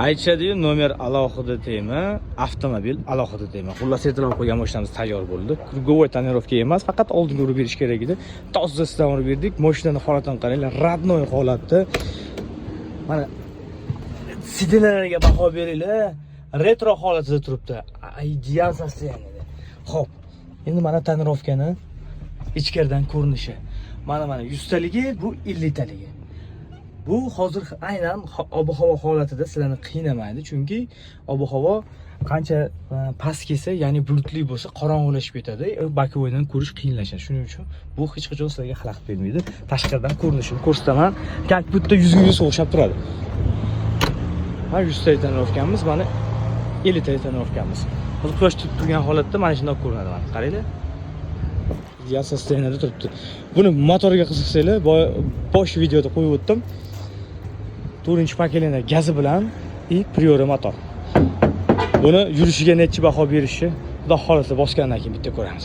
Aytishadi-yu, nomer alohida tema, avtomobil alohida tema. Xullas e'tirof qo'ygan mashinamiz tayyor bo'ldi. Krugovой tonirovka emas, faqat oldinga urib berish kerak edi. Tozasidan urib berdik. Mashinaning holatini qaranglar, radnoy holatda. Mana sidenlariga baho beringlar. Retro holatida turibdi. Ideal sostoyaniyada. Xo'p, endi mana tonirovkani ichkaridan ko'rinishi. Mana 100 taligi, bu 50 taligi. Bu hozir aynan ob-havo holatida sizlarni qiynamaydi, chunki ob-havo qancha past kelsa, ya'ni bulutli bo'lsa, qorong'ulashib ketadi. Bokovoydan ko'rish qiyinlashadi. Shuning uchun bu hech qachon sizlarga xalaqit bermaydi. Tashqaridan ko'rinishini ko'rsataman. Kokpitda 100 o'xshab turadi. Mana 100 ta tonirovkamiz, mana 50 ta tonirovkamiz. Hozir quyosh tutib turgan holatda mana shunday ko'rinadi. Mana qaranglar. Ideal sostoyaniyada turibdi. Buni motoriga qiziqsanglar, bosh videoda qo'yib o'tdim. 4-pakelina gazi bilan и Priora motor. Buni yurishiga necha baho berishi, xudo xolasa bosgandan keyin bitta ko'ramiz.